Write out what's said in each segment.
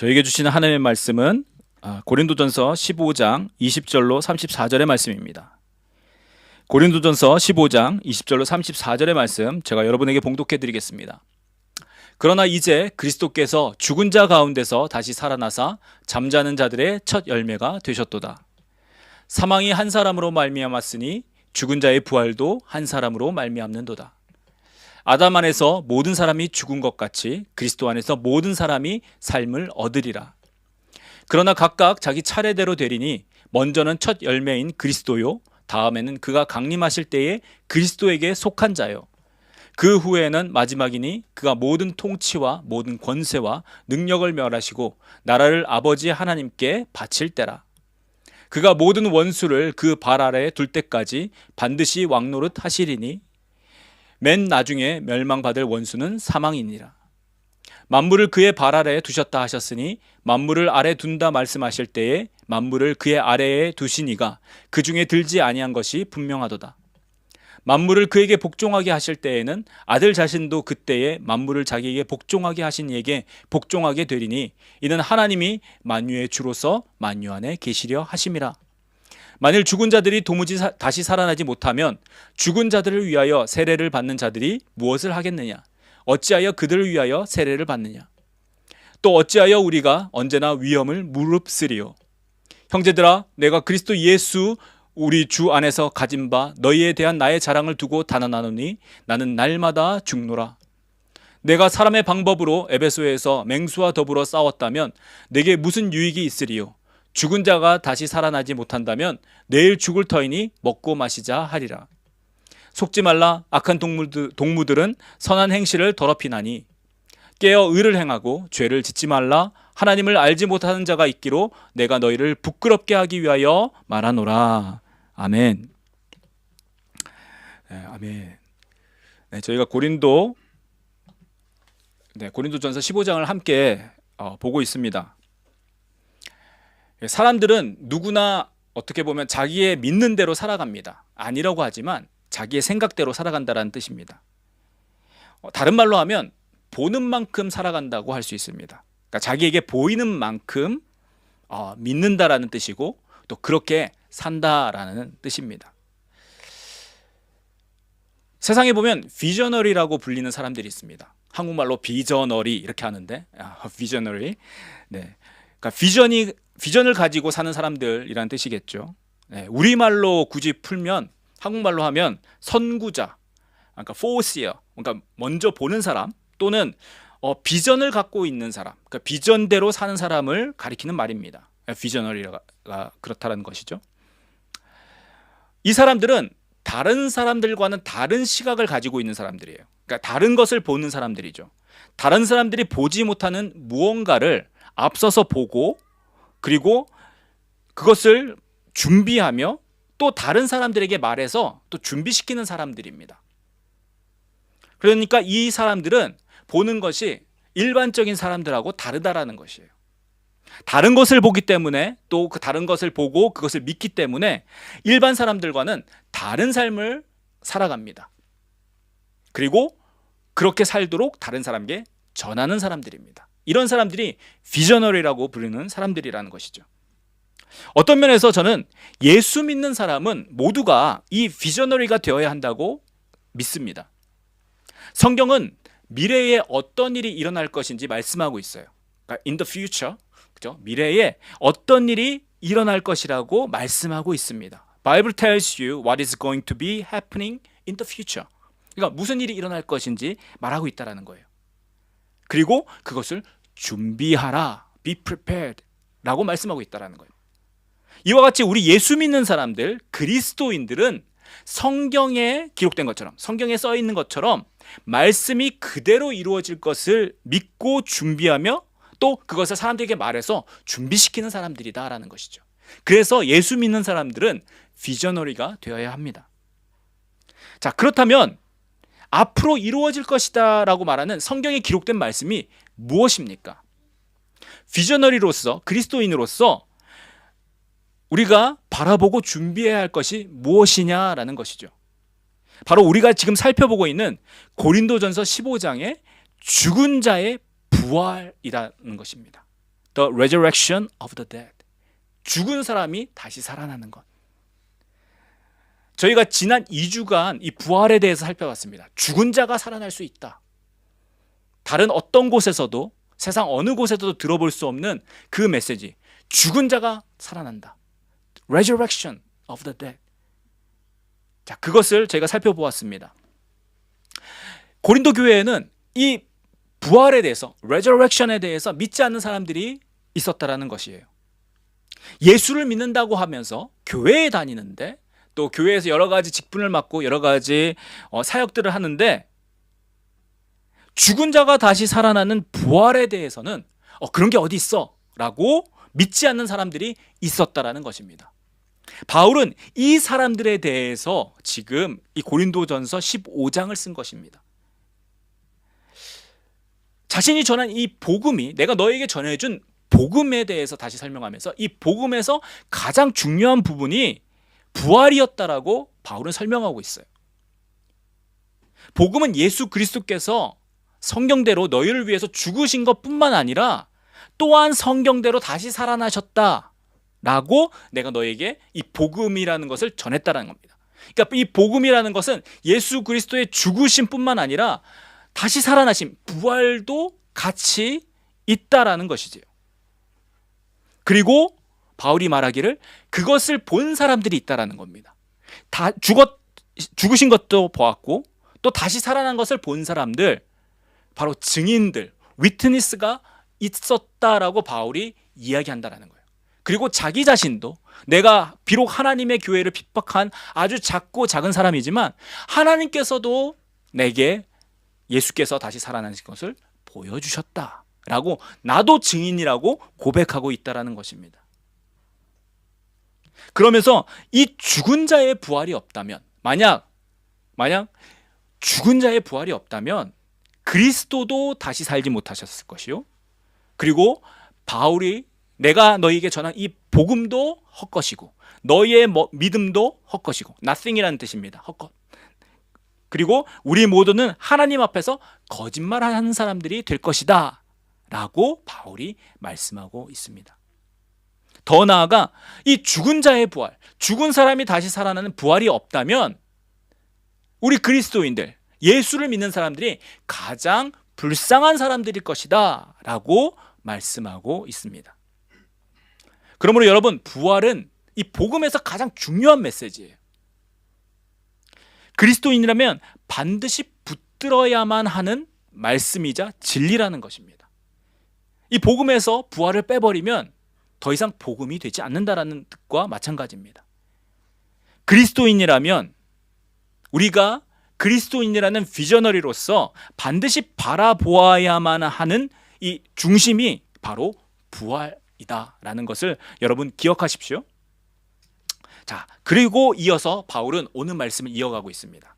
저에게 주시는 하나님의 말씀은 고린도전서 15장 20절로 34절의 말씀입니다. 고린도전서 15장 20절로 34절의 말씀 제가 여러분에게 봉독해 드리겠습니다. 그러나 이제 그리스도께서 죽은 자 가운데서 다시 살아나사 잠자는 자들의 첫 열매가 되셨도다. 사망이 한 사람으로 말미암았으니 죽은 자의 부활도 한 사람으로 말미암는도다. 아담 안에서 모든 사람이 죽은 것 같이 그리스도 안에서 모든 사람이 삶을 얻으리라. 그러나 각각 자기 차례대로 되리니 먼저는 첫 열매인 그리스도요, 다음에는 그가 강림하실 때에 그리스도에게 속한 자요, 그 후에는 마지막이니 그가 모든 통치와 모든 권세와 능력을 멸하시고 나라를 아버지 하나님께 바칠 때라. 그가 모든 원수를 그 발 아래에 둘 때까지 반드시 왕노릇 하시리니 맨 나중에 멸망받을 원수는 사망이니라. 만물을 그의 발 아래에 두셨다 하셨으니 만물을 아래 둔다 말씀하실 때에 만물을 그의 아래에 두시니가 그 중에 들지 아니한 것이 분명하도다. 만물을 그에게 복종하게 하실 때에는 아들 자신도 그때에 만물을 자기에게 복종하게 하신 이에게 복종하게 되리니 이는 하나님이 만유의 주로서 만유 안에 계시려 하심이라. 만일 죽은 자들이 도무지 다시 살아나지 못하면 죽은 자들을 위하여 세례를 받는 자들이 무엇을 하겠느냐? 어찌하여 그들을 위하여 세례를 받느냐? 또 어찌하여 우리가 언제나 위험을 무릅쓰리요? 형제들아, 내가 그리스도 예수 우리 주 안에서 가진 바 너희에 대한 나의 자랑을 두고 단언하노니 나는 날마다 죽노라. 내가 사람의 방법으로 에베소에서 맹수와 더불어 싸웠다면 내게 무슨 유익이 있으리요? 죽은 자가 다시 살아나지 못한다면 내일 죽을 터이니 먹고 마시자 하리라. 속지 말라. 악한 동무들은 선한 행실을 더럽히나니 깨어 의를 행하고 죄를 짓지 말라. 하나님을 알지 못하는 자가 있기로 내가 너희를 부끄럽게 하기 위하여 말하노라. 아멘. 네, 아멘. 네, 저희가 고린도전서 15장을 함께 보고 있습니다. 사람들은 누구나 어떻게 보면 자기의 믿는 대로 살아갑니다. 아니라고 하지만 자기의 생각대로 살아간다는 뜻입니다. 다른 말로 하면 보는 만큼 살아간다고 할 수 있습니다. 그러니까 자기에게 보이는 만큼 믿는다라는 뜻이고 또 그렇게 산다라는 뜻입니다. 세상에 보면 비저너리라고 불리는 사람들이 있습니다. 한국말로 비저너리 이렇게 하는데 비저너리. 네. 그러니까 비전을 가지고 사는 사람들이라는 뜻이겠죠. 네, 우리말로 굳이 풀면 한국말로 하면 선구자, 그러니까 foreseer, 그러니까 먼저 보는 사람 또는 비전을 갖고 있는 사람, 그러니까 비전대로 사는 사람을 가리키는 말입니다. 비저너리가 그렇다는 것이죠. 이 사람들은 다른 사람들과는 다른 시각을 가지고 있는 사람들이에요. 그러니까 다른 것을 보는 사람들이죠. 다른 사람들이 보지 못하는 무언가를 앞서서 보고 그리고 그것을 준비하며 또 다른 사람들에게 말해서 또 준비시키는 사람들입니다. 그러니까 이 사람들은 보는 것이 일반적인 사람들하고 다르다라는 것이에요. 다른 것을 보기 때문에 또 그 다른 것을 보고 그것을 믿기 때문에 일반 사람들과는 다른 삶을 살아갑니다. 그리고 그렇게 살도록 다른 사람에게 전하는 사람들입니다. 이런 사람들이 비저너리라고 부르는 사람들이라는 것이죠. 어떤 면에서 저는 예수 믿는 사람은 모두가 이 비저너리가 되어야 한다고 믿습니다. 성경은 미래에 어떤 일이 일어날 것인지 말씀하고 있어요. 그러니까 in the future, 그죠? 미래에 어떤 일이 일어날 것이라고 말씀하고 있습니다. Bible tells you what is going to be happening in the future. 그러니까 무슨 일이 일어날 것인지 말하고 있다라는 거예요. 그리고 그것을 준비하라, be prepared 라고 말씀하고 있다는 거예요. 이와 같이 우리 예수 믿는 사람들, 그리스도인들은 성경에 기록된 것처럼, 성경에 써 있는 것처럼 말씀이 그대로 이루어질 것을 믿고 준비하며 또 그것을 사람들에게 말해서 준비시키는 사람들이다라는 것이죠. 그래서 예수 믿는 사람들은 비저너리가 되어야 합니다. 자, 그렇다면 앞으로 이루어질 것이다 라고 말하는 성경에 기록된 말씀이 무엇입니까? 비저너리로서, 그리스도인으로서 우리가 바라보고 준비해야 할 것이 무엇이냐라는 것이죠. 바로 우리가 지금 살펴보고 있는 고린도전서 15장의 죽은 자의 부활이라는 것입니다. the resurrection of the dead. 죽은 사람이 다시 살아나는 것. 저희가 지난 2주간 이 부활에 대해서 살펴봤습니다. 죽은 자가 살아날 수 있다. 다른 어떤 곳에서도, 세상 어느 곳에서도 들어볼 수 없는 그 메시지. 죽은 자가 살아난다. resurrection of the dead. 자, 그것을 저희가 살펴보았습니다. 고린도 교회에는 이 부활에 대해서, resurrection에 대해서 믿지 않는 사람들이 있었다라는 것이에요. 예수를 믿는다고 하면서 교회에 다니는데, 또 교회에서 여러 가지 직분을 맡고 여러 가지 사역들을 하는데, 죽은 자가 다시 살아나는 부활에 대해서는 그런 게 어디 있어? 라고 믿지 않는 사람들이 있었다라는 것입니다. 바울은 이 사람들에 대해서 지금 이 고린도전서 15장을 쓴 것입니다. 자신이 전한 이 복음이, 내가 너에게 전해준 복음에 대해서 다시 설명하면서 이 복음에서 가장 중요한 부분이 부활이었다라고 바울은 설명하고 있어요. 복음은 예수 그리스도께서 성경대로 너희를 위해서 죽으신 것뿐만 아니라 또한 성경대로 다시 살아나셨다라고 내가 너에게 이 복음이라는 것을 전했다라는 겁니다. 그러니까 이 복음이라는 것은 예수 그리스도의 죽으심뿐만 아니라 다시 살아나심, 부활도 같이 있다라는 것이지요. 그리고 바울이 말하기를 그것을 본 사람들이 있다라는 겁니다. 다 죽으신 것도 보았고 또 다시 살아난 것을 본 사람들, 바로 증인들, 위트니스가 있었다라고 바울이 이야기한다라는 거예요. 그리고 자기 자신도 내가 비록 하나님의 교회를 핍박한 아주 작고 작은 사람이지만 하나님께서도 내게 예수께서 다시 살아나신 것을 보여주셨다라고 나도 증인이라고 고백하고 있다라는 것입니다. 그러면서 이 죽은 자의 부활이 없다면, 만약 죽은 자의 부활이 없다면 그리스도도 다시 살지 못하셨을 것이요, 그리고 바울이 내가 너희에게 전한 이 복음도 헛것이고 너희의 믿음도 헛것이고, nothing이라는 뜻입니다. 헛것. 그리고 우리 모두는 하나님 앞에서 거짓말하는 사람들이 될 것이다 라고 바울이 말씀하고 있습니다. 더 나아가 이 죽은 자의 부활, 죽은 사람이 다시 살아나는 부활이 없다면 우리 그리스도인들, 예수를 믿는 사람들이 가장 불쌍한 사람들일 것이다 라고 말씀하고 있습니다. 그러므로 여러분, 부활은 이 복음에서 가장 중요한 메시지예요. 그리스도인이라면 반드시 붙들어야만 하는 말씀이자 진리라는 것입니다. 이 복음에서 부활을 빼버리면 더 이상 복음이 되지 않는다라는 뜻과 마찬가지입니다. 그리스도인이라면 우리가 그리스도인이라는 비저너리로서 반드시 바라보아야만 하는 이 중심이 바로 부활이다라는 것을 여러분 기억하십시오. 자, 그리고 이어서 바울은 오늘 말씀을 이어가고 있습니다.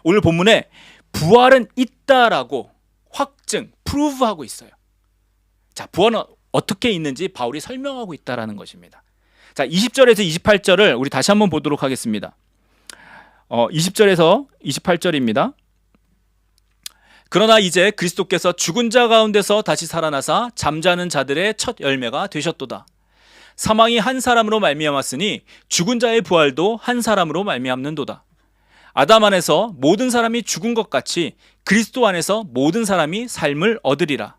오늘 본문에 부활은 있다라고 확증, 프루브하고 있어요. 자, 부활은 어떻게 있는지 바울이 설명하고 있다라는 것입니다. 자, 20절에서 28절을 우리 다시 한번 보도록 하겠습니다. 20절에서 28절입니다. 그러나 이제 그리스도께서 죽은 자 가운데서 다시 살아나사 잠자는 자들의 첫 열매가 되셨도다. 사망이 한 사람으로 말미암았으니 죽은 자의 부활도 한 사람으로 말미암는도다. 아담 안에서 모든 사람이 죽은 것 같이 그리스도 안에서 모든 사람이 삶을 얻으리라.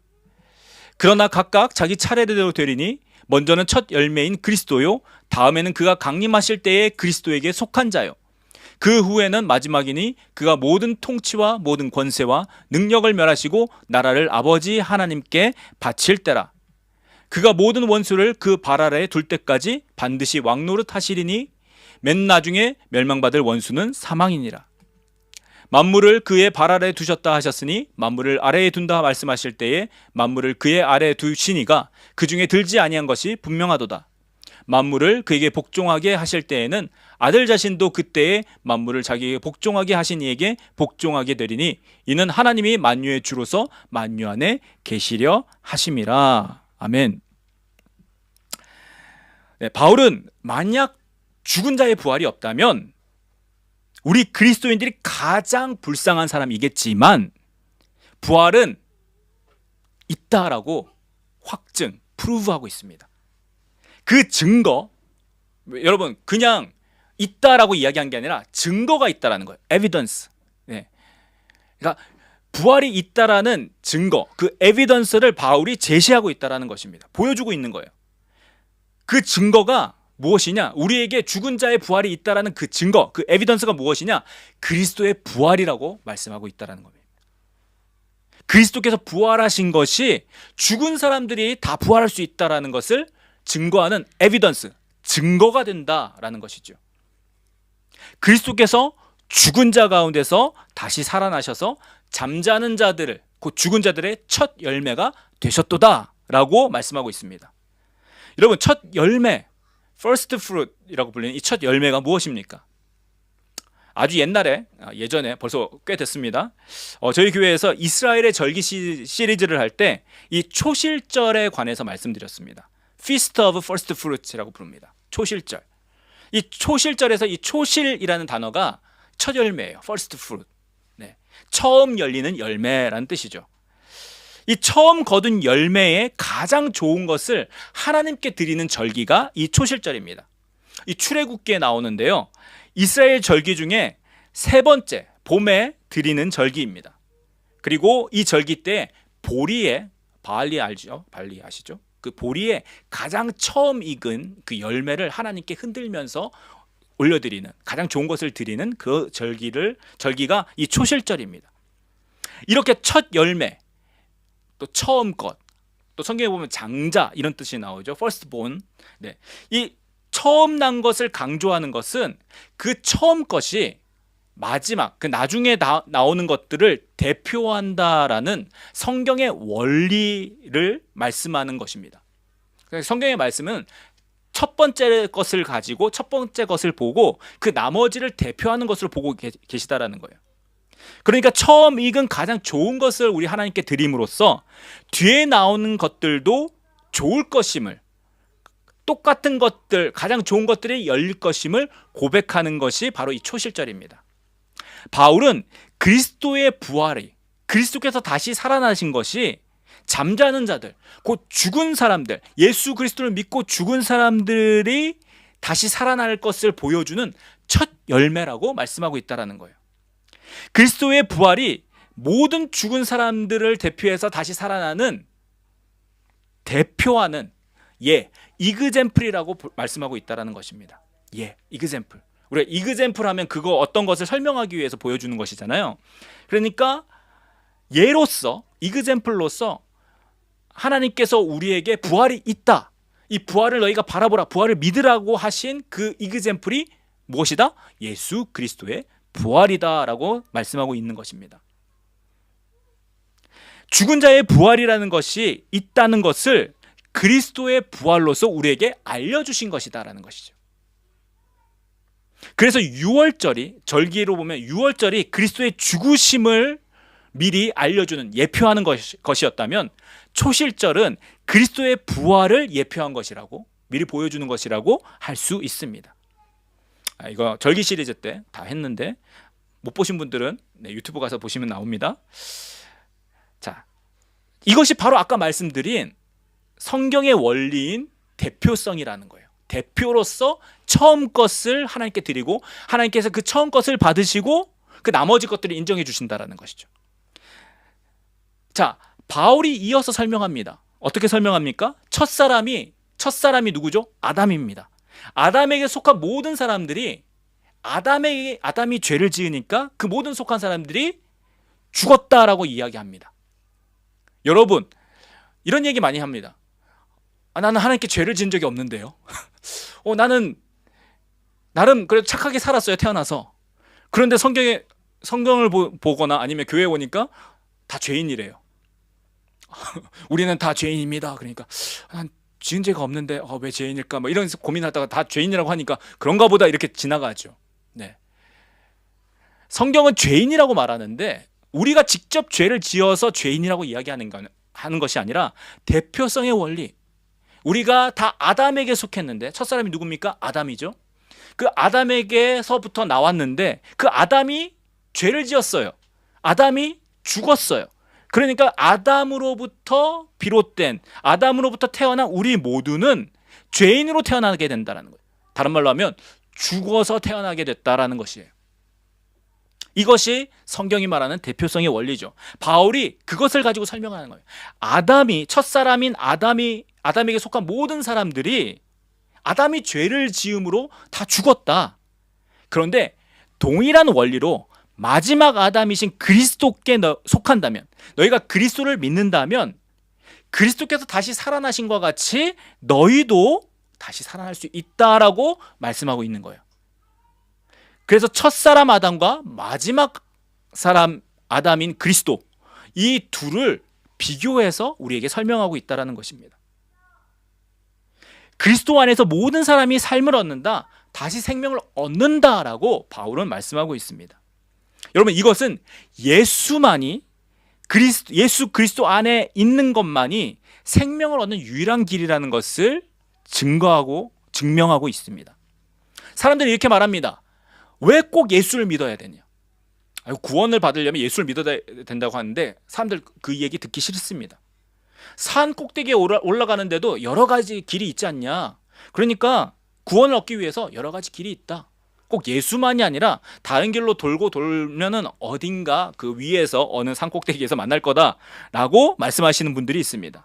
그러나 각각 자기 차례대로 되리니 먼저는 첫 열매인 그리스도요, 다음에는 그가 강림하실 때에 그리스도에게 속한 자요, 그 후에는 마지막이니 그가 모든 통치와 모든 권세와 능력을 멸하시고 나라를 아버지 하나님께 바칠 때라. 그가 모든 원수를 그 발 아래에 둘 때까지 반드시 왕노릇 하시리니 맨 나중에 멸망받을 원수는 사망이니라. 만물을 그의 발 아래에 두셨다 하셨으니 만물을 아래에 둔다 말씀하실 때에 만물을 그의 아래에 두시니가 그 중에 들지 아니한 것이 분명하도다. 만물을 그에게 복종하게 하실 때에는 아들 자신도 그때에 만물을 자기에게 복종하게 하신 이에게 복종하게 되리니 이는 하나님이 만유의 주로서 만유 안에 계시려 하심이라. 아멘. 네, 바울은 만약 죽은 자의 부활이 없다면 우리 그리스도인들이 가장 불쌍한 사람이겠지만 부활은 있다라고 확증, 프루브하고 있습니다. 그 증거, 여러분 그냥 있다라고 이야기한 게 아니라 증거가 있다라는 거예요. 에비던스. 네. 그러니까 부활이 있다라는 증거, 그 에비던스를 바울이 제시하고 있다라는 것입니다. 보여주고 있는 거예요. 그 증거가 무엇이냐? 우리에게 죽은 자의 부활이 있다라는 그 증거, 그 에비던스가 무엇이냐? 그리스도의 부활이라고 말씀하고 있다라는 겁니다. 그리스도께서 부활하신 것이 죽은 사람들이 다 부활할 수 있다라는 것을 증거하는 에비던스, 증거가 된다라는 것이죠. 그리스도께서 죽은 자 가운데서 다시 살아나셔서 잠자는 자들을, 곧 죽은 자들의 첫 열매가 되셨도다라고 말씀하고 있습니다. 여러분, 첫 열매, first fruit이라고 불리는 이 첫 열매가 무엇입니까? 아주 옛날에, 예전에 벌써 꽤 됐습니다. 저희 교회에서 이스라엘의 절기 시리즈를 할 때 이 초실절에 관해서 말씀드렸습니다. Feast of First Fruits라고 부릅니다. 초실절. 이 초실절에서 이 초실이라는 단어가 첫 열매예요. First fruit. 네. 처음 열리는 열매라는 뜻이죠. 이 처음 거둔 열매의 가장 좋은 것을 하나님께 드리는 절기가 이 초실절입니다. 이 출애굽기에 나오는데요. 이스라엘 절기 중에 세 번째, 봄에 드리는 절기입니다. 그리고 이 절기 때 보리에, 바알리 알죠? 발리 아시죠? 그 보리에 가장 처음 익은 그 열매를 하나님께 흔들면서 올려드리는, 가장 좋은 것을 드리는 그 절기가 이 초실절입니다. 이렇게 첫 열매, 또 처음 것, 또 성경에 보면 장자 이런 뜻이 나오죠. firstborn. 네. 이 처음 난 것을 강조하는 것은 그 처음 것이 마지막, 그 나중에 나오는 것들을 대표한다라는 성경의 원리를 말씀하는 것입니다. 성경의 말씀은 첫 번째 것을 가지고 첫 번째 것을 보고 그 나머지를 대표하는 것으로 보고 계시다라는 거예요. 그러니까 처음 익은 가장 좋은 것을 우리 하나님께 드림으로써 뒤에 나오는 것들도 좋을 것임을, 똑같은 것들, 가장 좋은 것들이 열릴 것임을 고백하는 것이 바로 이 초실절입니다. 바울은 그리스도의 부활이, 그리스도께서 다시 살아나신 것이 잠자는 자들, 곧 죽은 사람들, 예수 그리스도를 믿고 죽은 사람들이 다시 살아날 것을 보여주는 첫 열매라고 말씀하고 있다는 거예요. 그리스도의 부활이 모든 죽은 사람들을 대표해서 다시 살아나는, 대표하는 이그젬플이라고 말씀하고 있다는 것입니다. 이그젬플. 우리가 이그젬플 하면 그거 어떤 것을 설명하기 위해서 보여주는 것이잖아요. 그러니까 예로서, 이그젬플로서 하나님께서 우리에게 부활이 있다, 이 부활을 너희가 바라보라, 부활을 믿으라고 하신 그 이그젬플이 무엇이다? 예수 그리스도의 부활이다라고 말씀하고 있는 것입니다. 죽은 자의 부활이라는 것이 있다는 것을 그리스도의 부활로서 우리에게 알려주신 것이다라는 것이죠. 그래서 6월절이, 절기로 보면 6월절이 그리스도의 죽으심을 미리 알려주는, 예표하는 것이었다면 초실절은 그리스도의 부활을 예표한 것이라고, 미리 보여주는 것이라고 할 수 있습니다. 이거 절기 시리즈 때 다 했는데 못 보신 분들은 유튜브 가서 보시면 나옵니다. 자, 이것이 바로 아까 말씀드린 성경의 원리인 대표성이라는 거예요. 대표로서 처음 것을 하나님께 드리고 하나님께서 그 처음 것을 받으시고 그 나머지 것들을 인정해 주신다라는 것이죠. 자, 바울이 이어서 설명합니다. 어떻게 설명합니까? 첫사람이 누구죠? 아담입니다. 아담에게 속한 모든 사람들이, 아담이 죄를 지으니까 그 모든 속한 사람들이 죽었다라고 이야기합니다. 여러분, 이런 얘기 많이 합니다. 나는 하나님께 죄를 지은 적이 없는데요. 나는 나름 그래도 착하게 살았어요, 태어나서. 그런데 성경을 보거나 아니면 교회에 오니까 다 죄인이래요. 우리는 다 죄인입니다. 그러니까 난 지은 죄가 없는데 왜 죄인일까? 뭐 이런 고민하다가 다 죄인이라고 하니까 그런가 보다 이렇게 지나가죠. 네. 성경은 죄인이라고 말하는데 우리가 직접 죄를 지어서 죄인이라고 이야기하는 하는 것이 아니라 대표성의 원리. 우리가 다 아담에게 속했는데, 첫사람이 누굽니까? 아담이죠. 그 아담에게서부터 나왔는데 그 아담이 죄를 지었어요. 아담이 죽었어요. 그러니까 아담으로부터 비롯된, 아담으로부터 태어난 우리 모두는 죄인으로 태어나게 된다는 거예요. 다른 말로 하면 죽어서 태어나게 됐다라는 것이에요. 이것이 성경이 말하는 대표성의 원리죠. 바울이 그것을 가지고 설명하는 거예요. 아담이, 첫사람인 아담에게 속한 모든 사람들이 아담이 죄를 지음으로 다 죽었다. 그런데 동일한 원리로 마지막 아담이신 그리스도께 속한다면, 너희가 그리스도를 믿는다면 그리스도께서 다시 살아나신 것과 같이 너희도 다시 살아날 수 있다라고 말씀하고 있는 거예요. 그래서 첫사람 아담과 마지막 사람 아담인 그리스도, 이 둘을 비교해서 우리에게 설명하고 있다는 것입니다. 그리스도 안에서 모든 사람이 삶을 얻는다, 다시 생명을 얻는다라고 바울은 말씀하고 있습니다. 여러분, 이것은 예수만이 예수 그리스도 안에 있는 것만이 생명을 얻는 유일한 길이라는 것을 증명하고 있습니다. 사람들이 이렇게 말합니다. 왜 꼭 예수를 믿어야 되냐? 구원을 받으려면 예수를 믿어야 된다고 하는데 사람들 그 얘기 듣기 싫습니다. 산 꼭대기에 올라가는데도 여러 가지 길이 있지 않냐? 그러니까 구원을 얻기 위해서 여러 가지 길이 있다. 꼭 예수만이 아니라 다른 길로 돌고 돌면은 어딘가 그 위에서 어느 산 꼭대기에서 만날 거다라고 말씀하시는 분들이 있습니다.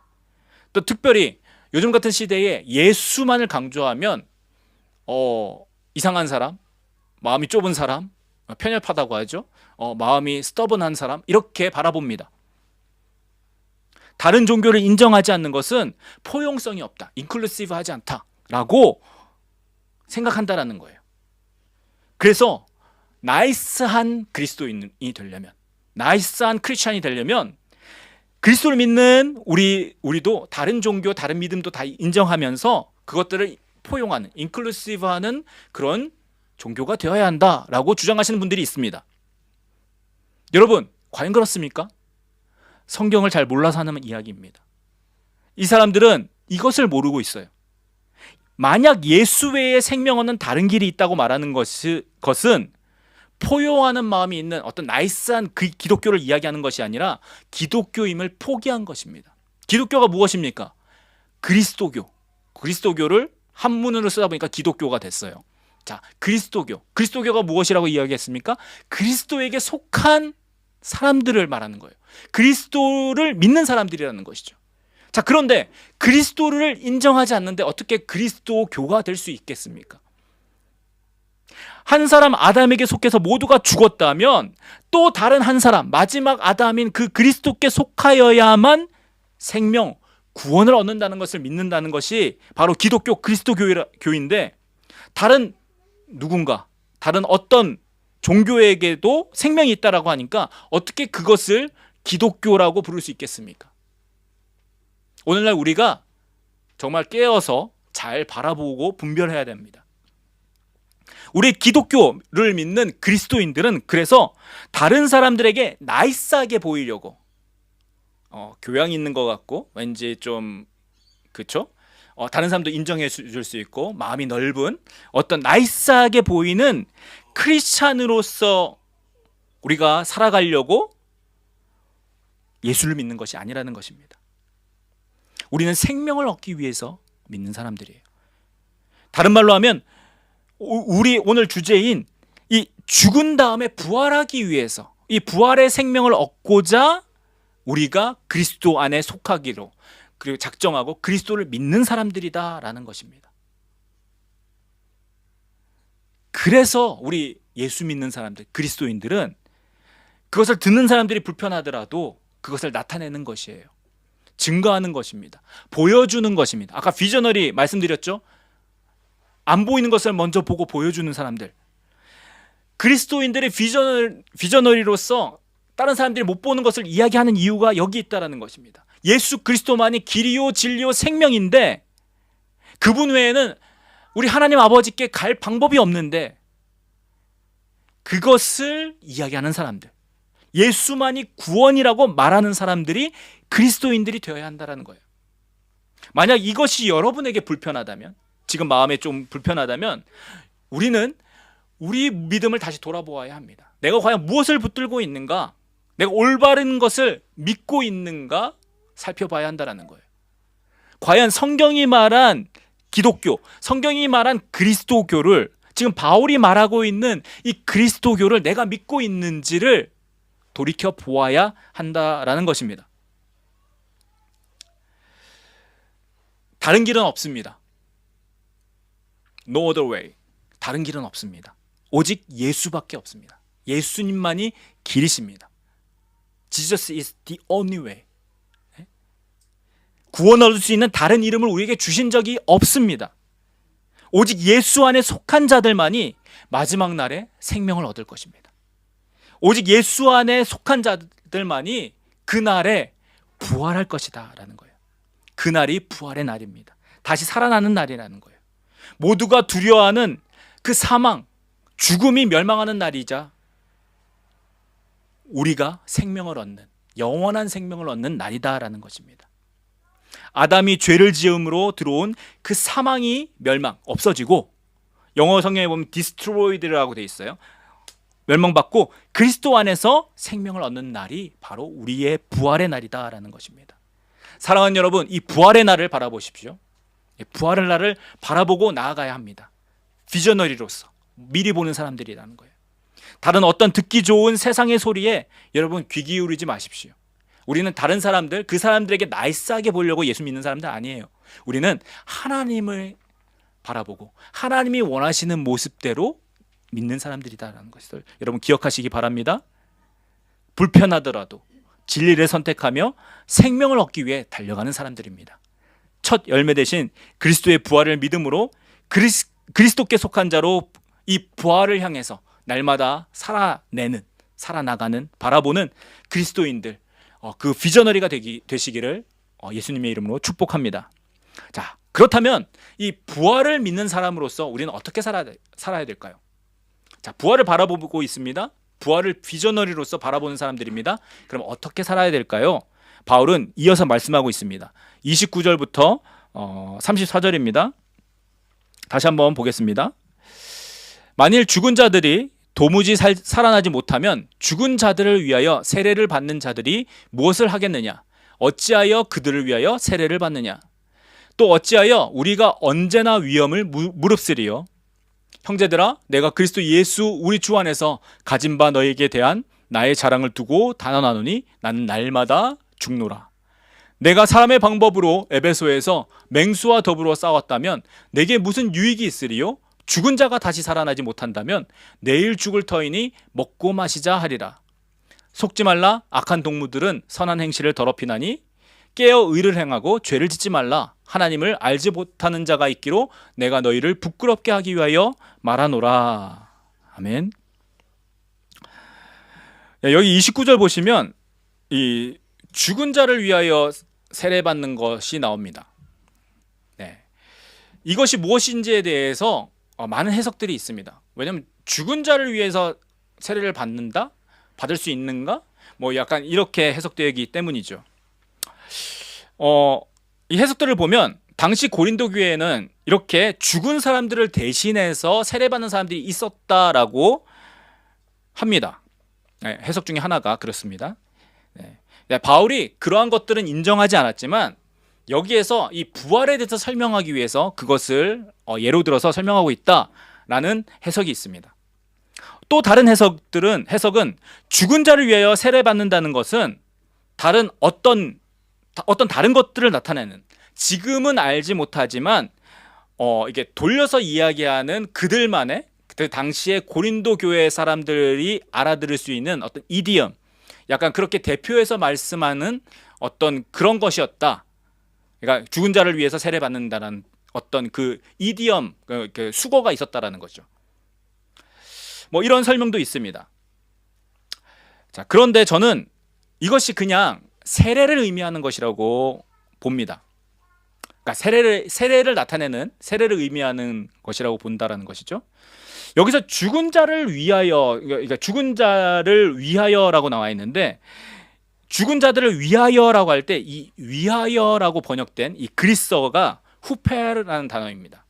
또 특별히 요즘 같은 시대에 예수만을 강조하면 이상한 사람, 마음이 좁은 사람, 편협하다고 하죠. 마음이 스터번한 사람, 이렇게 바라봅니다. 다른 종교를 인정하지 않는 것은 포용성이 없다, 인클루시브하지 않다라고 생각한다라는 거예요. 그래서 나이스한 그리스도인이 되려면, 나이스한 크리스찬이 되려면 그리스도를 믿는 우리도 다른 종교, 다른 믿음도 다 인정하면서 그것들을 포용하는, 인클루시브하는 그런 종교가 되어야 한다라고 주장하시는 분들이 있습니다. 여러분, 과연 그렇습니까? 성경을 잘 몰라서 하는 이야기입니다. 이 사람들은 이것을 모르고 있어요. 만약 예수 외에 생명 얻는 다른 길이 있다고 말하는 것은 포용하는 마음이 있는 어떤 나이스한 그 기독교를 이야기하는 것이 아니라 기독교임을 포기한 것입니다. 기독교가 무엇입니까? 그리스도교를 한문으로 쓰다 보니까 기독교가 됐어요. 자, 그리스도교가 무엇이라고 이야기했습니까? 그리스도에게 속한 사람들을 말하는 거예요. 그리스도를 믿는 사람들이라는 것이죠. 자, 그런데 그리스도를 인정하지 않는데 어떻게 그리스도교가 될 수 있겠습니까? 한 사람 아담에게 속해서 모두가 죽었다면 또 다른 한 사람, 마지막 아담인 그 그리스도께 속하여야만 생명, 구원을 얻는다는 것을 믿는다는 것이 바로 기독교 그리스도교인데, 다른 누군가, 다른 어떤 종교에게도 생명이 있다라고 하니까 어떻게 그것을 기독교라고 부를 수 있겠습니까? 오늘날 우리가 정말 깨어서 잘 바라보고 분별해야 됩니다. 우리 기독교를 믿는 그리스도인들은 그래서 다른 사람들에게 나이스하게 보이려고 교양 있는 것 같고 왠지 좀 그렇죠? 다른 사람도 인정해 줄 수 있고 마음이 넓은 어떤 나이스하게 보이는 크리스찬으로서 우리가 살아가려고 예수를 믿는 것이 아니라는 것입니다. 우리는 생명을 얻기 위해서 믿는 사람들이에요. 다른 말로 하면 우리 오늘 주제인 이 죽은 다음에 부활하기 위해서, 이 부활의 생명을 얻고자 우리가 그리스도 안에 속하기로 그리고 작정하고 그리스도를 믿는 사람들이다라는 것입니다. 그래서 우리 예수 믿는 사람들, 그리스도인들은 그것을 듣는 사람들이 불편하더라도 그것을 나타내는 것이에요. 증거하는 것입니다. 보여주는 것입니다. 아까 비저너리 말씀드렸죠? 안 보이는 것을 먼저 보고 보여주는 사람들. 그리스도인들의 비저너리로서 다른 사람들이 못 보는 것을 이야기하는 이유가 여기 있다는 것입니다. 예수 그리스도만이 길이요 진리요 생명인데 그분 외에는 우리 하나님 아버지께 갈 방법이 없는데 그것을 이야기하는 사람들, 예수만이 구원이라고 말하는 사람들이 그리스도인들이 되어야 한다는 거예요. 만약 이것이 여러분에게 불편하다면, 지금 마음에 좀 불편하다면 우리는 우리 믿음을 다시 돌아보아야 합니다. 내가 과연 무엇을 붙들고 있는가? 내가 올바른 것을 믿고 있는가 살펴봐야 한다는 거예요. 과연 성경이 말한 기독교, 성경이 말한 그리스도교를, 지금 바울이 말하고 있는 이 그리스도교를 내가 믿고 있는지를 돌이켜 보아야 한다라는 것입니다. 다른 길은 없습니다. No other way. 다른 길은 없습니다. 오직 예수밖에 없습니다. 예수님만이 길이십니다. Jesus is the only way. 구원 얻을 수 있는 다른 이름을 우리에게 주신 적이 없습니다. 오직 예수 안에 속한 자들만이 마지막 날에 생명을 얻을 것입니다. 오직 예수 안에 속한 자들만이 그날에 부활할 것이다 라는 거예요. 그날이 부활의 날입니다. 다시 살아나는 날이라는 거예요. 모두가 두려워하는 그 사망, 죽음이 멸망하는 날이자 우리가 생명을 얻는, 영원한 생명을 얻는 날이다라는 것입니다. 아담이 죄를 지음으로 들어온 그 사망이 멸망, 없어지고, 영어 성경에 보면 destroyed라고 되어 있어요. 멸망받고 그리스도 안에서 생명을 얻는 날이 바로 우리의 부활의 날이다라는 것입니다. 사랑하는 여러분, 이 부활의 날을 바라보십시오. 부활의 날을 바라보고 나아가야 합니다. 비저너리로서 미리 보는 사람들이라는 거예요. 다른 어떤 듣기 좋은 세상의 소리에 여러분 귀 기울이지 마십시오. 우리는 다른 사람들, 그 사람들에게 나이스하게 보려고 예수 믿는 사람들 아니에요. 우리는 하나님을 바라보고 하나님이 원하시는 모습대로 믿는 사람들이다라는 것을 여러분 기억하시기 바랍니다. 불편하더라도 진리를 선택하며 생명을 얻기 위해 달려가는 사람들입니다. 첫 열매 대신 그리스도의 부활을 믿음으로 그리스도께 속한 자로 이 부활을 향해서 날마다 살아나가는, 바라보는 그리스도인들, 그 비저너리가 되시기를 예수님의 이름으로 축복합니다. 자, 그렇다면 이 부활을 믿는 사람으로서 우리는 어떻게 살아야 될까요? 자, 부활을 바라보고 있습니다. 부활을 비저너리로서 바라보는 사람들입니다. 그럼 어떻게 살아야 될까요? 바울은 이어서 말씀하고 있습니다. 29절부터 34절입니다. 다시 한번 보겠습니다. 만일 죽은 자들이 도무지 살아나지 못하면 죽은 자들을 위하여 세례를 받는 자들이 무엇을 하겠느냐? 어찌하여 그들을 위하여 세례를 받느냐? 또 어찌하여 우리가 언제나 위험을 무릅쓰리요? 형제들아, 내가 그리스도 예수 우리 주 안에서 가진 바 너에게 대한 나의 자랑을 두고 단언하노니 나는 날마다 죽노라. 내가 사람의 방법으로 에베소에서 맹수와 더불어 싸웠다면 내게 무슨 유익이 있으리요? 죽은 자가 다시 살아나지 못한다면 내일 죽을 터이니 먹고 마시자 하리라. 속지 말라. 악한 동무들은 선한 행실을 더럽히나니 깨어 의를 행하고 죄를 짓지 말라. 하나님을 알지 못하는 자가 있기로 내가 너희를 부끄럽게 하기 위하여 말하노라. 아멘. 여기 29절 보시면 이 죽은 자를 위하여 세례받는 것이 나옵니다. 네. 이것이 무엇인지에 대해서 많은 해석들이 있습니다. 왜냐하면 죽은 자를 위해서 세례를 받는다? 받을 수 있는가? 뭐 약간 이렇게 해석되기 때문이죠. 이 해석들을 보면 당시 고린도 교회에는 이렇게 죽은 사람들을 대신해서 세례받는 사람들이 있었다라고 합니다. 네, 해석 중에 하나가 그렇습니다. 네, 바울이 그러한 것들은 인정하지 않았지만 여기에서 이 부활에 대해서 설명하기 위해서 그것을 예로 들어서 설명하고 있다라는 해석이 있습니다. 또 다른 해석은 죽은 자를 위하여 세례받는다는 것은 다른 어떤 다른 것들을 나타내는, 지금은 알지 못하지만 이게 돌려서 이야기하는 그들만의 그 당시에 고린도 교회 사람들이 알아들을 수 있는 어떤 이디엄, 약간 그렇게 대표해서 말씀하는 어떤 그런 것이었다. 그러니까 죽은 자를 위해서 세례받는다는 어떤 그 이디엄, 그 수거가 있었다라는 거죠. 뭐 이런 설명도 있습니다. 자, 그런데 저는 이것이 그냥 세례를 의미하는 것이라고 봅니다. 그러니까 세례를 나타내는, 세례를 의미하는 것이라고 본다라는 것이죠. 여기서 죽은 자를 위하여, 그러니까 죽은 자를 위하여라고 나와 있는데, 죽은 자들을 위하여라고 할 때 이 위하여라고 번역된 이 그리스어가 후페르라는 단어입니다.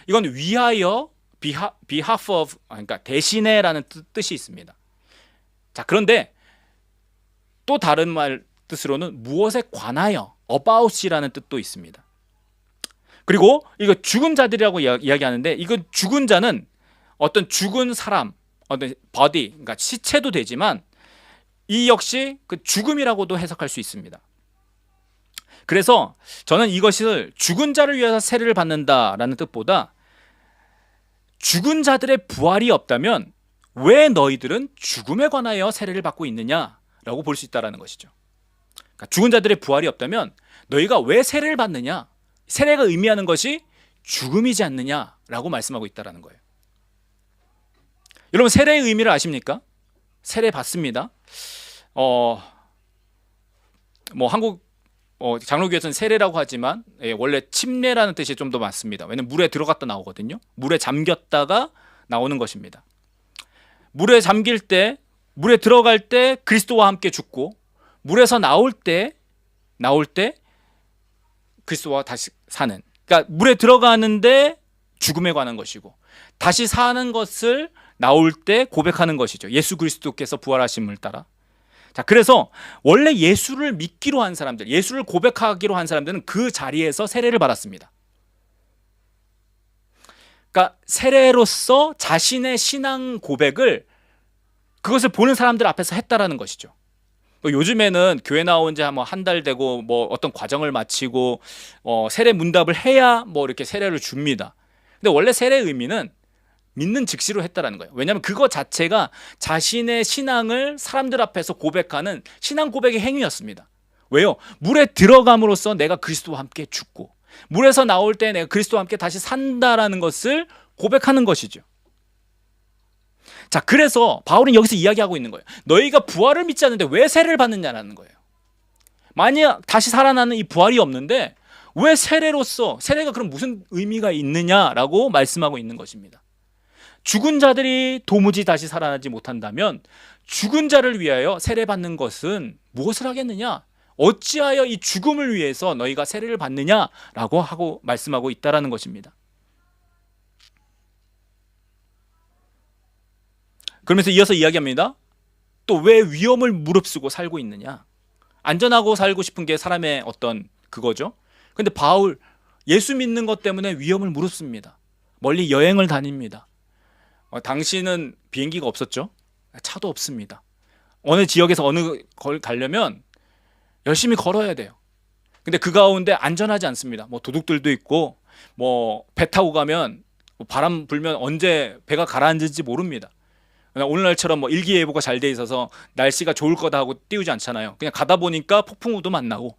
이건 위하여, behalf of, 그러니까 대신에라는 뜻이 있습니다. 자, 그런데 또 다른 말 뜻으로는 무엇에 관하여, about이라는 뜻도 있습니다. 그리고 이거 죽은 자들이라고 이야기하는데, 이건 죽은 자는 어떤 죽은 사람, 어떤 body, 그러니까 시체도 되지만 이 역시 그 죽음이라고도 해석할 수 있습니다. 그래서 저는 이것을 죽은 자를 위해서 세례를 받는다라는 뜻보다 죽은 자들의 부활이 없다면 왜 너희들은 죽음에 관하여 세례를 받고 있느냐라고 볼 수 있다는 것이죠. 그러니까 죽은 자들의 부활이 없다면 너희가 왜 세례를 받느냐? 세례가 의미하는 것이 죽음이지 않느냐라고 말씀하고 있다는 거예요. 여러분, 세례의 의미를 아십니까? 세례 받습니다. 한국 장로교에서는 세례라고 하지만 원래 침례라는 뜻이 좀 더 맞습니다. 왜냐하면 물에 들어갔다 나오거든요. 물에 잠겼다가 나오는 것입니다. 물에 잠길 때, 물에 들어갈 때 그리스도와 함께 죽고, 물에서 나올 때 그리스도와 다시 사는, 그러니까 물에 들어가는데 죽음에 관한 것이고, 다시 사는 것을 나올 때 고백하는 것이죠. 예수 그리스도께서 부활하심을 따라. 자, 그래서 원래 예수를 믿기로 한 사람들, 예수를 고백하기로 한 사람들은 그 자리에서 세례를 받았습니다. 그러니까 세례로서 자신의 신앙 고백을, 그것을 보는 사람들 앞에서 했다라는 것이죠. 요즘에는 교회 나온 지 한 달 되고 어떤 과정을 마치고 세례 문답을 해야 이렇게 세례를 줍니다. 근데 원래 세례의 의미는 믿는 즉시로 했다라는 거예요. 왜냐하면 그거 자체가 자신의 신앙을 사람들 앞에서 고백하는 신앙 고백의 행위였습니다. 왜요? 물에 들어감으로써 내가 그리스도와 함께 죽고, 물에서 나올 때 내가 그리스도와 함께 다시 산다라는 것을 고백하는 것이죠. 자, 그래서 바울은 여기서 이야기하고 있는 거예요. 너희가 부활을 믿지 않는데 왜 세례를 받느냐라는 거예요. 만약 다시 살아나는 이 부활이 없는데 왜 세례로서, 세례가 그럼 무슨 의미가 있느냐라고 말씀하고 있는 것입니다. 죽은 자들이 도무지 다시 살아나지 못한다면 죽은 자를 위하여 세례받는 것은 무엇을 하겠느냐? 어찌하여 이 죽음을 위해서 너희가 세례를 받느냐라고 하고 말씀하고 있다라는 것입니다. 그러면서 이어서 이야기합니다. 또 왜 위험을 무릅쓰고 살고 있느냐? 안전하고 살고 싶은 게 사람의 어떤 그거죠. 근데 바울, 예수 믿는 것 때문에 위험을 무릅씁니다. 멀리 여행을 다닙니다. 당시는 비행기가 없었죠. 차도 없습니다. 어느 지역에서 어느 걸 가려면 열심히 걸어야 돼요. 근데 그 가운데 안전하지 않습니다. 도둑들도 있고, 배 타고 가면 바람 불면 언제 배가 가라앉을지 모릅니다. 오늘날처럼 일기예보가 잘 돼 있어서 날씨가 좋을 거다 하고 띄우지 않잖아요. 그냥 가다 보니까 폭풍우도 만나고,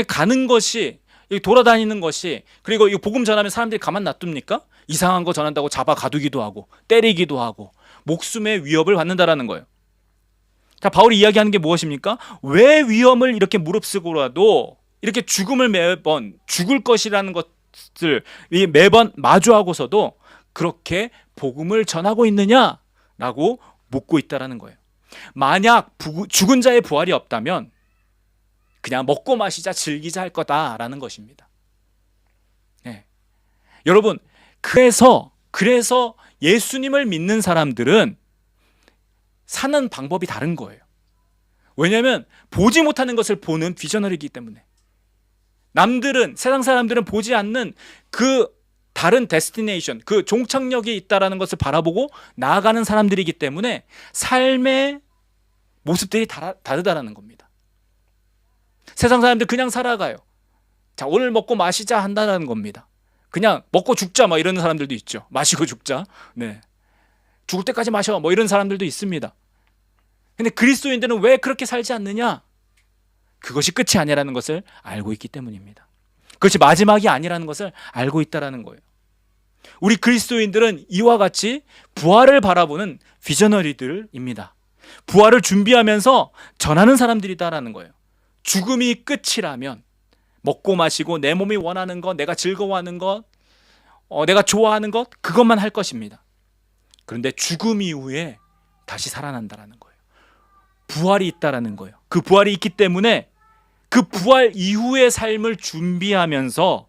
가는 것이, 돌아다니는 것이, 그리고 이 복음 전하면 사람들이 가만 놔둡니까? 이상한 거 전한다고 잡아 가두기도 하고 때리기도 하고 목숨의 위협을 받는다라는 거예요. 자, 바울이 이야기하는 게 무엇입니까? 왜 위험을 이렇게 무릅쓰고라도 이렇게 죽음을 매번 죽을 것이라는 것을 매번 마주하고서도 그렇게 복음을 전하고 있느냐라고 묻고 있다라는 거예요. 만약 죽은 자의 부활이 없다면 그냥 먹고 마시자 즐기자 할 거다라는 것입니다. 네. 여러분, 그래서 예수님을 믿는 사람들은 사는 방법이 다른 거예요. 왜냐하면 보지 못하는 것을 보는 비저너리이기 때문에. 남들은, 세상 사람들은 보지 않는 그 다른 데스티네이션, 그 종착역이 있다라는 것을 바라보고 나아가는 사람들이기 때문에 삶의 모습들이 다르다라는 겁니다. 세상 사람들 그냥 살아가요. 자, 오늘 먹고 마시자 한다는 겁니다. 그냥 먹고 죽자 이러는 사람들도 있죠. 마시고 죽자. 네. 죽을 때까지 마셔 이런 사람들도 있습니다. 근데 그리스도인들은 왜 그렇게 살지 않느냐? 그것이 끝이 아니라는 것을 알고 있기 때문입니다. 그것이 마지막이 아니라는 것을 알고 있다라는 거예요. 우리 그리스도인들은 이와 같이 부활을 바라보는 비저너리들입니다. 부활을 준비하면서 전하는 사람들이다라는 거예요. 죽음이 끝이라면 먹고 마시고 내 몸이 원하는 것, 내가 즐거워하는 것, 내가 좋아하는 것, 그것만 할 것입니다. 그런데 죽음 이후에 다시 살아난다라는 거예요. 부활이 있다라는 거예요. 그 부활이 있기 때문에 그 부활 이후의 삶을 준비하면서,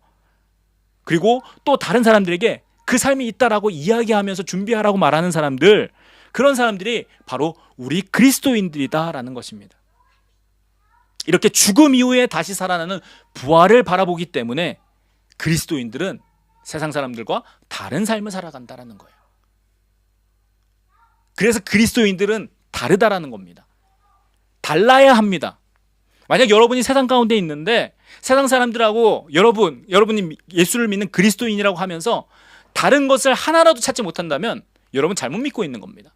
그리고 또 다른 사람들에게 그 삶이 있다라고 이야기하면서 준비하라고 말하는 사람들, 그런 사람들이 바로 우리 그리스도인들이다라는 것입니다. 이렇게 죽음 이후에 다시 살아나는 부활을 바라보기 때문에 그리스도인들은 세상 사람들과 다른 삶을 살아간다라는 거예요. 그래서 그리스도인들은 다르다라는 겁니다. 달라야 합니다. 만약 여러분이 세상 가운데 있는데 세상 사람들하고 여러분이 예수를 믿는 그리스도인이라고 하면서 다른 것을 하나라도 찾지 못한다면 여러분 잘못 믿고 있는 겁니다.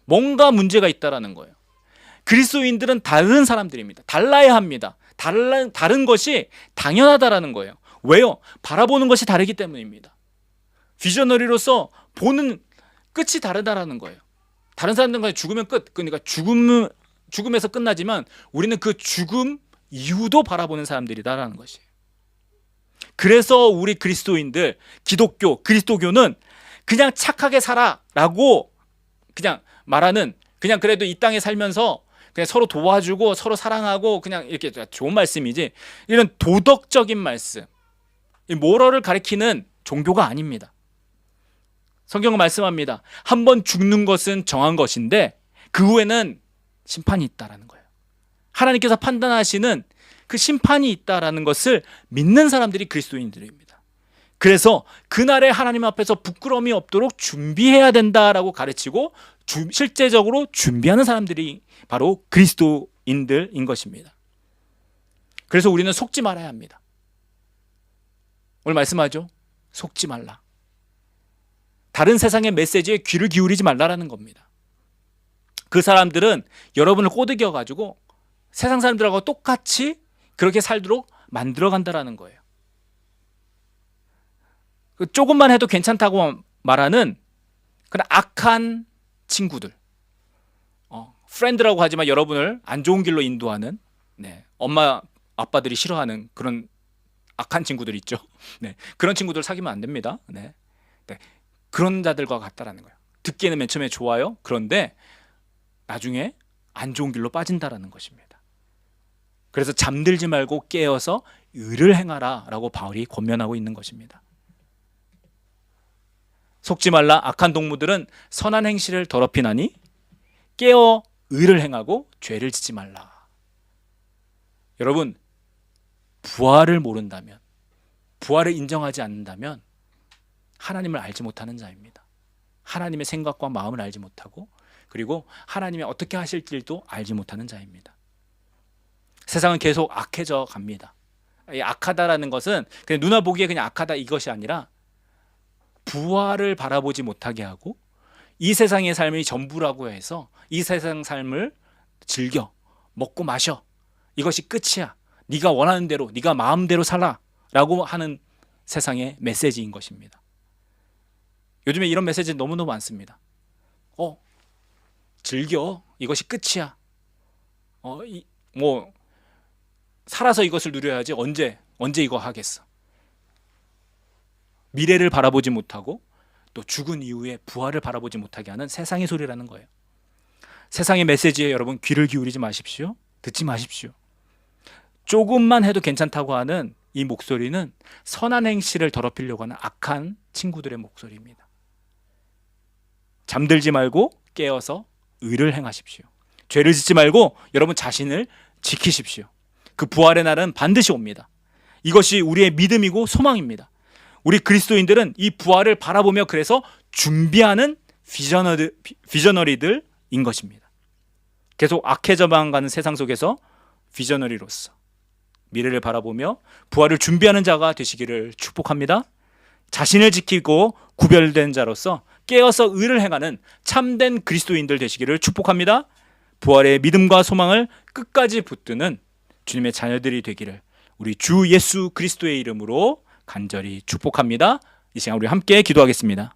뭔가 문제가 있다라는 거예요. 그리스도인들은 다른 사람들입니다. 달라야 합니다. 다른 것이 당연하다라는 거예요. 왜요? 바라보는 것이 다르기 때문입니다. 비저너리로서 보는 끝이 다르다라는 거예요. 다른 사람들과 죽으면 끝. 그러니까 죽음에서 끝나지만 우리는 그 죽음 이후도 바라보는 사람들이다라는 것이에요. 그래서 우리 그리스도인들, 그리스도교는 그냥 착하게 살아라고 그냥 말하는, 그냥 그래도 이 땅에 살면서 그냥 서로 도와주고 서로 사랑하고 그냥 이렇게 좋은 말씀이지, 이런 도덕적인 말씀, 이 모럴을 가리키는 종교가 아닙니다. 성경은 말씀합니다. 한번 죽는 것은 정한 것인데 그 후에는 심판이 있다라는 거예요. 하나님께서 판단하시는 그 심판이 있다라는 것을 믿는 사람들이 그리스도인들입니다. 그래서 그날에 하나님 앞에서 부끄러움이 없도록 준비해야 된다라고 가르치고 실제적으로 준비하는 사람들이 바로 그리스도인들인 것입니다. 그래서 우리는 속지 말아야 합니다. 오늘 말씀하죠. 속지 말라. 다른 세상의 메시지에 귀를 기울이지 말라라는 겁니다. 그 사람들은 여러분을 꼬드겨가지고 세상 사람들하고 똑같이 그렇게 살도록 만들어간다라는 거예요. 조금만 해도 괜찮다고 말하는 그런 악한 친구들, 프렌드라고 하지만 여러분을 안 좋은 길로 인도하는, 엄마 아빠들이 싫어하는 그런 악한 친구들 있죠. 그런 친구들 사귀면 안 됩니다. 그런 자들과 같다라는 거예요. 듣기에는 맨 처음에 좋아요. 그런데 나중에 안 좋은 길로 빠진다라는 것입니다. 그래서 잠들지 말고 깨어서 의를 행하라 라고 바울이 권면하고 있는 것입니다. 속지 말라. 악한 동무들은 선한 행실을 더럽히나니 깨어 의를 행하고 죄를 짓지 말라. 여러분, 부활을 모른다면, 부활을 인정하지 않는다면 하나님을 알지 못하는 자입니다. 하나님의 생각과 마음을 알지 못하고, 그리고 하나님이 어떻게 하실 일도 알지 못하는 자입니다. 세상은 계속 악해져 갑니다. 이 악하다라는 것은 그냥 누나 보기에 그냥 악하다 이것이 아니라 부활을 바라보지 못하게 하고 이 세상의 삶이 전부라고 해서 이 세상 삶을 즐겨 먹고 마셔, 이것이 끝이야, 네가 원하는 대로 네가 마음대로 살아 라고 하는 세상의 메시지인 것입니다. 요즘에 이런 메시지 너무너무 많습니다. 즐겨, 이것이 끝이야, 살아서 이것을 누려야지, 언제 이거 하겠어. 미래를 바라보지 못하고 또 죽은 이후에 부활을 바라보지 못하게 하는 세상의 소리라는 거예요. 세상의 메시지에 여러분 귀를 기울이지 마십시오. 듣지 마십시오. 조금만 해도 괜찮다고 하는 이 목소리는 선한 행실을 더럽히려고 하는 악한 친구들의 목소리입니다. 잠들지 말고 깨어서 의를 행하십시오. 죄를 짓지 말고 여러분 자신을 지키십시오. 그 부활의 날은 반드시 옵니다. 이것이 우리의 믿음이고 소망입니다. 우리 그리스도인들은 이 부활을 바라보며 그래서 준비하는 비저너리들인 것입니다. 계속 악해져만 가는 세상 속에서 비저너리로서 미래를 바라보며 부활을 준비하는 자가 되시기를 축복합니다. 자신을 지키고 구별된 자로서 깨어서 의를 행하는 참된 그리스도인들 되시기를 축복합니다. 부활의 믿음과 소망을 끝까지 붙드는 주님의 자녀들이 되기를 우리 주 예수 그리스도의 이름으로 간절히 축복합니다. 이 시간 우리 함께 기도하겠습니다.